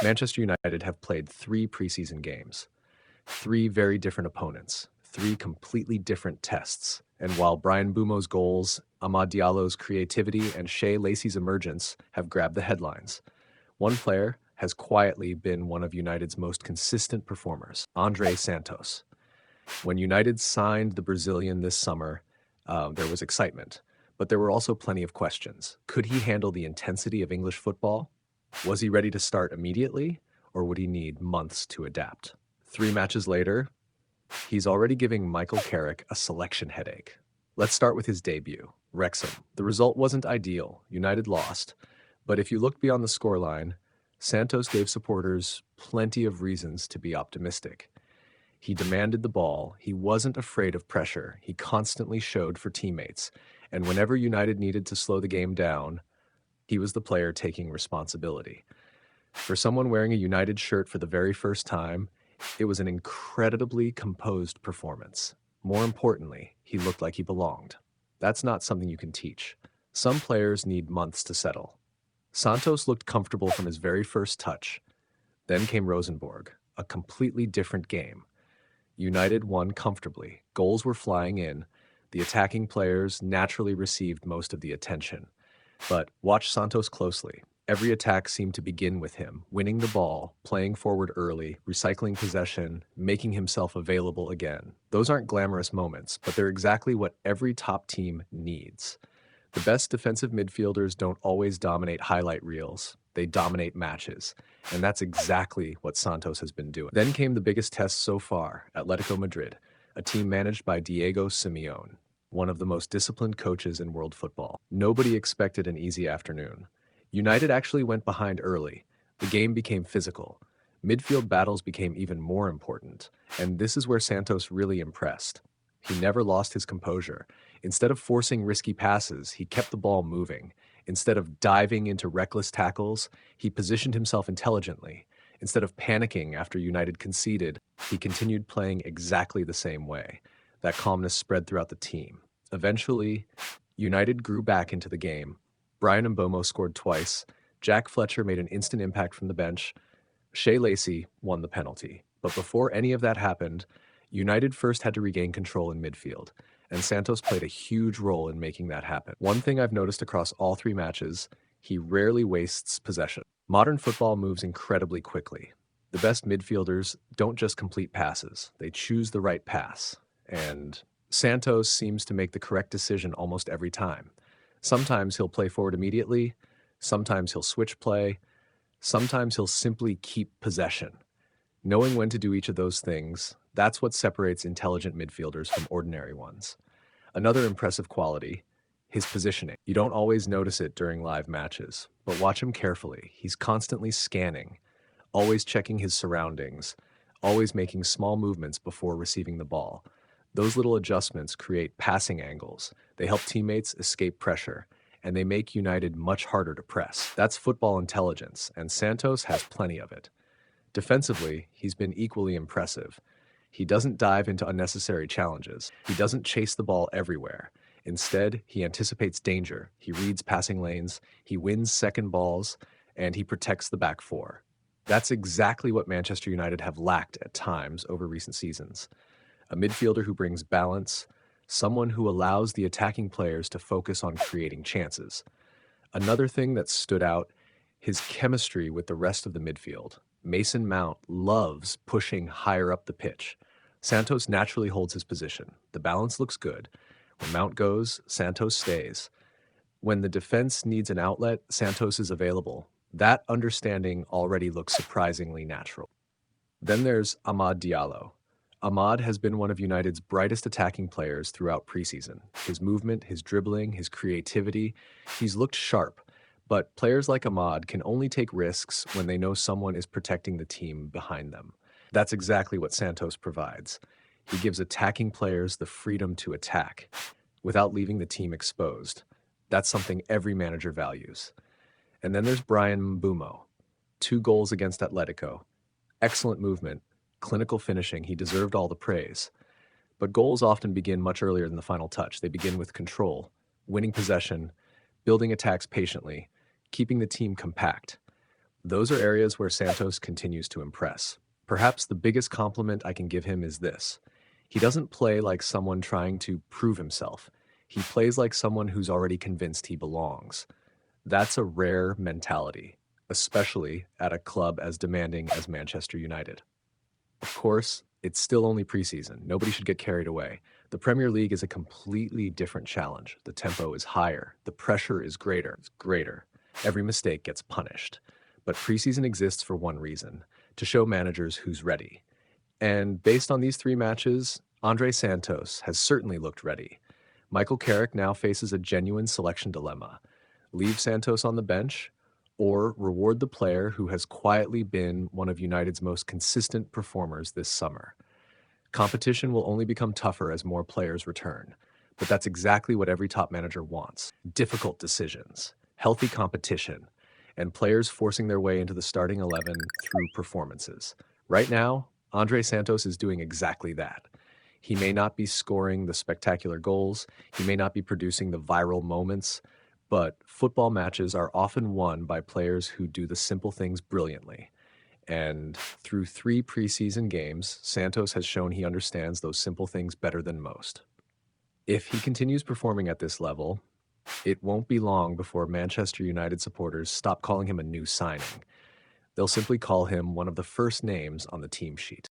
Manchester United have played 3 preseason games, 3 very different opponents, 3 completely different tests. And while Bryan Mbeumo's goals, Amad Diallo's creativity, and Shea Lacey's emergence have grabbed the headlines, one player has quietly been one of United's most consistent performers, Andrey Santos. When United signed the Brazilian this summer, there was excitement, but there were also plenty of questions. Could he handle the intensity of English football? Was he ready to start immediately, or would he need months to adapt? 3 matches later, he's already giving Michael Carrick a selection headache. Let's start with his debut, Wrexham. The result wasn't ideal. United lost. But if you look beyond the scoreline, Santos gave supporters plenty of reasons to be optimistic. He demanded the ball. He wasn't afraid of pressure. He constantly showed for teammates. And whenever United needed to slow the game down, he was the player taking responsibility. For someone wearing a United shirt for the very first time, it was an incredibly composed performance. More importantly, he looked like he belonged. That's not something you can teach. Some players need months to settle. Santos looked comfortable from his very first touch. Then came Rosenborg, a completely different game. United won comfortably. Goals were flying in. The attacking players naturally received most of the attention. But watch Santos closely. Every attack seemed to begin with him, winning the ball, playing forward early, recycling possession, making himself available again. Those aren't glamorous moments, but they're exactly what every top team needs. The best defensive midfielders don't always dominate highlight reels. They dominate matches. And that's exactly what Santos has been doing. Then came the biggest test so far, Atlético Madrid, a team managed by Diego Simeone, one of the most disciplined coaches in world football. Nobody expected an easy afternoon. United actually went behind early. The game became physical. Midfield battles became even more important. And this is where Santos really impressed. He never lost his composure. Instead of forcing risky passes, he kept the ball moving. Instead of diving into reckless tackles, he positioned himself intelligently. Instead of panicking after United conceded, he continued playing exactly the same way. That calmness spread throughout the team. Eventually, United grew back into the game. Bryan Mbeumo scored twice. Jack Fletcher made an instant impact from the bench. Shea Lacey won the penalty. But before any of that happened, United first had to regain control in midfield, and Santos played a huge role in making that happen. One thing I've noticed across all 3 matches, he rarely wastes possession. Modern football moves incredibly quickly. The best midfielders don't just complete passes, they choose the right pass. And Santos seems to make the correct decision almost every time. Sometimes he'll play forward immediately, sometimes he'll switch play, sometimes he'll simply keep possession. Knowing when to do each of those things, that's what separates intelligent midfielders from ordinary ones. Another impressive quality, his positioning. You don't always notice it during live matches, but watch him carefully. He's constantly scanning, always checking his surroundings, always making small movements before receiving the ball. Those little adjustments create passing angles. They help teammates escape pressure, and they make United much harder to press. That's football intelligence, and Santos has plenty of it. Defensively, he's been equally impressive. He doesn't dive into unnecessary challenges. He doesn't chase the ball everywhere. Instead, he anticipates danger. He reads passing lanes, he wins second balls, and he protects the back 4. That's exactly what Manchester United have lacked at times over recent seasons. A midfielder who brings balance, someone who allows the attacking players to focus on creating chances. Another thing that stood out, his chemistry with the rest of the midfield. Mason Mount loves pushing higher up the pitch. Santos naturally holds his position. The balance looks good. When Mount goes, Santos stays. When the defense needs an outlet, Santos is available. That understanding already looks surprisingly natural. Then there's Amad Diallo. Amad has been one of United's brightest attacking players throughout preseason. His movement, his dribbling, his creativity, he's looked sharp. But players like Amad can only take risks when they know someone is protecting the team behind them. That's exactly what Santos provides. He gives attacking players the freedom to attack without leaving the team exposed. That's something every manager values. And then there's Bryan Mbeumo. 2 goals against Atletico. Excellent movement, clinical finishing. He deserved all the praise. But goals often begin much earlier than the final touch. They begin with control, winning possession, building attacks patiently, keeping the team compact. Those are areas where Santos continues to impress. Perhaps the biggest compliment I can give him is this: he doesn't play like someone trying to prove himself. He plays like someone who's already convinced he belongs. That's a rare mentality, especially at a club as demanding as Manchester United. Of course, it's still only preseason. Nobody should get carried away. The Premier League is a completely different challenge. The tempo is higher. The pressure is greater. It's greater. Every mistake gets punished. But preseason exists for one reason: to show managers who's ready. And based on these three matches, Andrey Santos has certainly looked ready. Michael Carrick now faces a genuine selection dilemma: leave Santos on the bench, or reward the player who has quietly been one of United's most consistent performers this summer. Competition will only become tougher as more players return, but that's exactly what every top manager wants: difficult decisions, healthy competition, and players forcing their way into the starting 11 through performances. Right now, Andrey Santos is doing exactly that. He may not be scoring the spectacular goals, he may not be producing the viral moments, but football matches are often won by players who do the simple things brilliantly. And through 3 preseason games, Santos has shown he understands those simple things better than most. If he continues performing at this level, it won't be long before Manchester United supporters stop calling him a new signing. They'll simply call him one of the first names on the team sheet.